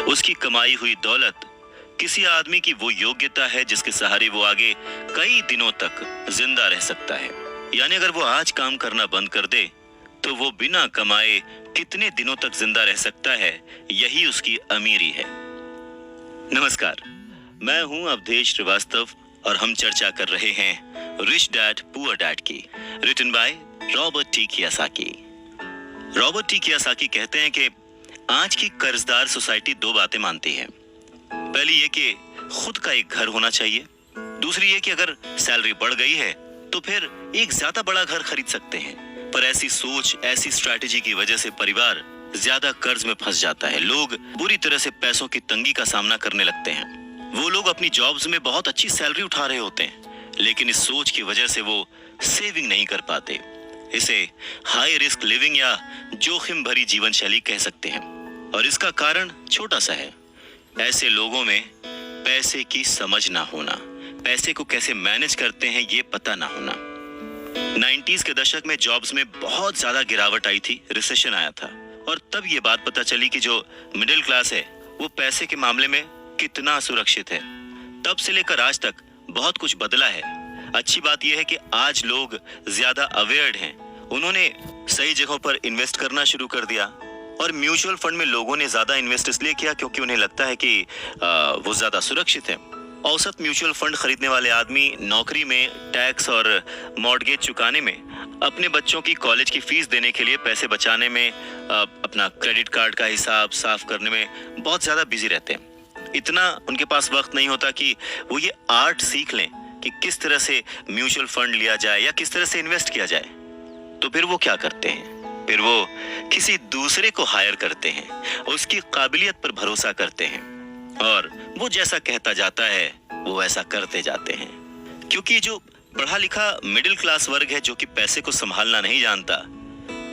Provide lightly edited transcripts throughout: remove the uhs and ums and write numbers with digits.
उसकी कमाई हुई दौलत किसी आदमी की वो योग्यता है जिसके सहारे वो आगे कई दिनों तक जिंदा रह सकता है। यानी अगर वो आज काम करना बंद कर दे तो वो बिना कमाए कितने दिनों तक जिंदा रह सकता है, यही उसकी अमीरी है। नमस्कार, मैं हूं अवधेश श्रीवास्तव और हम चर्चा कर रहे हैं रिच डैड पुअर डैड की, written by Robert T Kiyosaki. Robert T Kiyosaki कहते हैं कि आज की कर्जदार सोसाइटी दो बातें मानती है। पहली ये कि खुद का एक घर होना चाहिए, दूसरी ये कि अगर सैलरी बढ़ गई है तो फिर एक ज्यादा बड़ा घर खरीद सकते हैं। पर ऐसी सोच, ऐसी स्ट्रैटेजी की वजह से परिवार ज्यादा कर्ज में फंस जाता है। लोग बुरी तरह से पैसों की तंगी का सामना करने लगते हैं। वो लोग अपनी जॉब्स में बहुत अच्छी सैलरी उठा रहे होते हैं, लेकिन इस सोच की वजह से वो सेविंग नहीं कर पाते। इसे हाई रिस्क लिविंग या जोखिम भरी जीवन शैली कह सकते हैं। और इसका कारण छोटा सा है, ऐसे लोगों में पैसे की समझ ना होना, पैसे को कैसे मैनेज करते हैं ये पता ना होना। 90s के दशक में जॉब्स में बहुत ज्यादा गिरावट आई थी, रिसेशन आया था, और तब ये बात पता चली कि जो मिडिल क्लास है वो पैसे के मामले में कितना सुरक्षित है। तब से लेकर आज तक बहुत कुछ बदला है। अच्छी बात यह है कि आज लोग ज्यादा अवेयर्ड हैं। उन्होंने सही जगहों पर इन्वेस्ट करना शुरू कर दिया, और म्यूचुअल फंड में लोगों ने ज्यादा इन्वेस्ट इसलिए किया क्योंकि उन्हें लगता है कि वो ज्यादा सुरक्षित है। औसत म्यूचुअल फंड खरीदने वाले आदमी नौकरी में, टैक्स और मॉर्गेज चुकाने में, अपने बच्चों की कॉलेज की फीस देने के लिए पैसे बचाने में, अपना क्रेडिट कार्ड का हिसाब साफ करने में बहुत ज्यादा बिजी रहते हैं। इतना उनके पास वक्त नहीं होता कि वो ये आर्ट सीख लें कि किस तरह से म्यूचुअल फंड लिया जाए या किस तरह से इन्वेस्ट किया जाए। तो फिर वो क्या करते हैं? फिर वो किसी दूसरे को हायर करते हैं, उसकी काबिलियत पर भरोसा करते हैं, और वो जैसा कहता जाता है वो ऐसा करते जाते हैं। क्योंकि जो पढ़ा लिखा मिडिल क्लास वर्ग है, जो कि पैसे को संभालना नहीं जानता,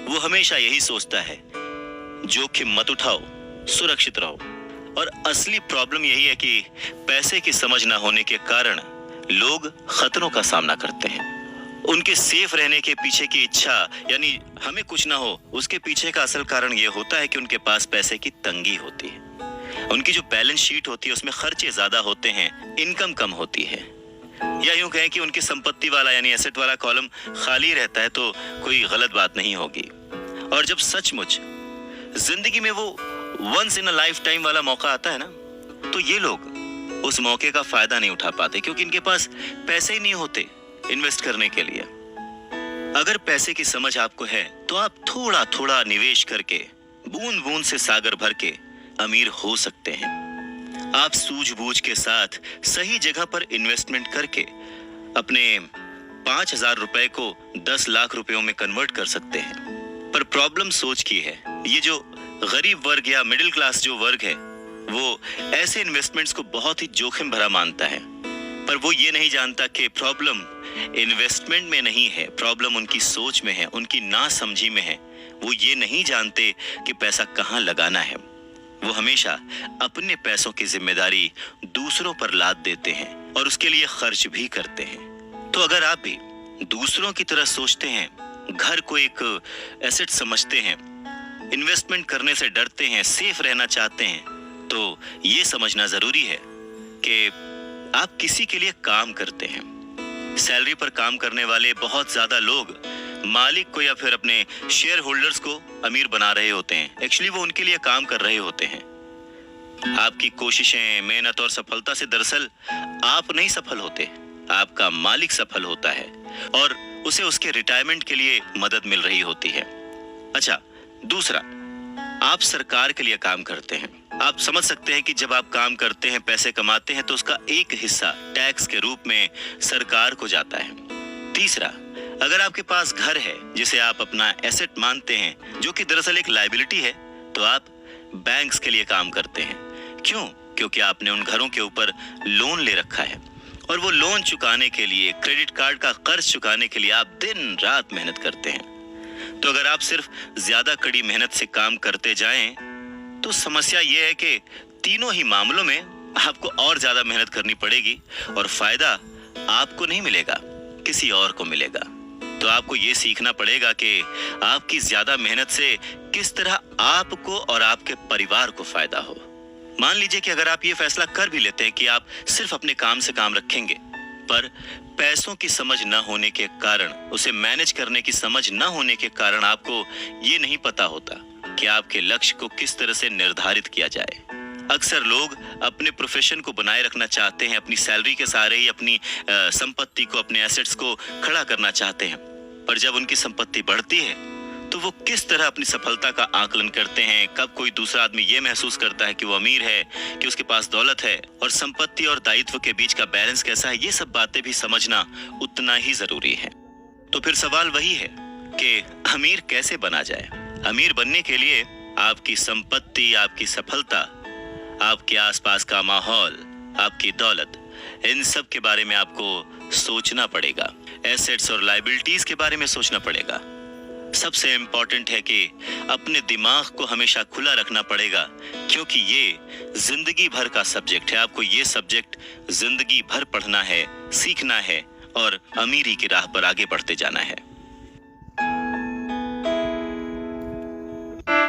वो हमेशा यही सोचता है जोखिम मत उठाओ, सुरक्षित रहो। और असली प्रॉब्लम यही है कि पैसे की समझ ना होने के कारण लोग खतरों का सामना करते हैं। उनके सेफ रहने के पीछे की इच्छा, यानी हमें कुछ ना हो, उसके पीछे का असल कारण यह होता है कि उनके पास पैसे की तंगी होती है। उनकी जो बैलेंस शीट होती है उसमें खर्चे ज्यादा होते हैं, इनकम कम होती है। या यूं कहें कि उनकी संपत्ति वाला यानी एसेट वाला कॉलम खाली रहता है तो कोई गलत बात नहीं होगी। और जब सचमुच जिंदगी में वो once in a lifetime वाला मौका आता है ना, तो ये लोग उस मौके का फायदा नहीं उठा पाते, क्योंकि इनके पास पैसे ही नहीं होते इन्वेस्ट करने के लिए। अगर पैसे की समझ आपको है तो आप थोड़ा थोड़ा निवेश करके, बूंद बूंद से सागर भर के अमीर हो सकते हैं। आप सूझबूझ के साथ सही जगह पर इन्वेस्टमेंट करके अपने 5,000 रुपए को 10 लाख रुपयों में कन्वर्ट कर सकते हैं। पर प्रॉब्लम सोच की है। ये जो गरीब वर्ग या मिडिल क्लास जो वर्ग है, वो ऐसे इन्वेस्टमेंट्स को बहुत ही जोखिम भरा मानता है। पर वो ये नहीं जानता कि प्रॉब्लम इन्वेस्टमेंट में नहीं है, प्रॉब्लम उनकी सोच में है, उनकी नासमझी में है। वो ये नहीं जानते कि पैसा कहाँ लगाना है। वो हमेशा अपने पैसों की जिम्मेदारी दूसरों पर लाद देते हैं और उसके लिए खर्च भी करते हैं। तो अगर आप भी दूसरों की तरह सोचते हैं, घर को एक एसेट समझते हैं, इन्वेस्टमेंट करने से डरते हैं, सेफ रहना चाहते हैं, तो ये समझना जरूरी है कि आप किसी के लिए काम करते हैं। सैलरी पर काम करने वाले बहुत ज्यादा लोग मालिक को या फिर अपने शेयर होल्डर्स को अमीर बना रहे होते हैं। एक्चुअली वो उनके लिए काम कर रहे होते हैं। आपकी कोशिशें, मेहनत और सफलता से दरअसल आप नहीं सफल होते, आपका मालिक सफल होता है और उसे उसके रिटायरमेंट के लिए मदद मिल रही होती है। अच्छा, दूसरा, आप सरकार के लिए काम करते हैं। आप समझ सकते हैं कि जब आप काम करते हैं, पैसे कमाते हैं, तो उसका एक हिस्सा टैक्स के रूप में सरकार को जाता है। तीसरा, अगर आपके पास घर है जिसे आप अपना एसेट मानते हैं, जो कि दरअसल एक लायबिलिटी है, तो आप बैंक्स के लिए काम करते हैं। क्यों? क्योंकि आपने उन घरों के ऊपर लोन ले रखा है, और वो लोन चुकाने के लिए, क्रेडिट कार्ड का कर्ज चुकाने के लिए आप दिन रात मेहनत करते हैं। तो अगर आप सिर्फ ज्यादा कड़ी मेहनत से काम करते जाएं, तो समस्या ये है कि तीनों ही मामलों में आपको और ज्यादा मेहनत करनी पड़ेगी और फायदा आपको नहीं मिलेगा, किसी और को मिलेगा। तो आपको ये सीखना पड़ेगा कि आपकी ज्यादा मेहनत से किस तरह आपको और आपके परिवार को फायदा हो। मान लीजिए कि अगर आप ये फैसला कर भी लेते हैं कि आप सिर्फ अपने काम से काम रखेंगे, पर पैसों की समझ न होने के कारण, उसे मैनेज करने की समझ न होने के कारण आपको ये नहीं पता होता कि आपके लक्ष्य को किस तरह से निर्धारित किया जाए। अक्सर लोग अपने प्रोफेशन को बनाए रखना चाहते हैं, अपनी सैलरी के सहारे ही अपनी संपत्ति को, अपने एसेट्स को खड़ा करना चाहते हैं, पर जब उनकी संपत्ति बढ़ती है तो वो किस तरह अपनी सफलता का आकलन करते हैं, कब कोई दूसरा आदमी ये महसूस करता है कि वो अमीर है, कि उसके पास दौलत है, और संपत्ति और दायित्व के बीच का बैलेंस कैसा है, ये सब बातें भी समझना उतना ही जरूरी है। तो फिर सवाल वही है कि अमीर कैसे बना जाए। अमीर बनने के लिए आपकी संपत्ति, आपकी सफलता, आपके आसपास का माहौल, आपकी दौलत, इन सब के बारे में आपको सोचना पड़ेगा। एसेट्स और लायबिलिटीज के बारे में सोचना पड़ेगा। सबसे इंपॉर्टेंट है कि अपने दिमाग को हमेशा खुला रखना पड़ेगा, क्योंकि ये जिंदगी भर का सब्जेक्ट है। आपको ये सब्जेक्ट जिंदगी भर पढ़ना है, सीखना है और अमीरी की राह पर आगे बढ़ते जाना है।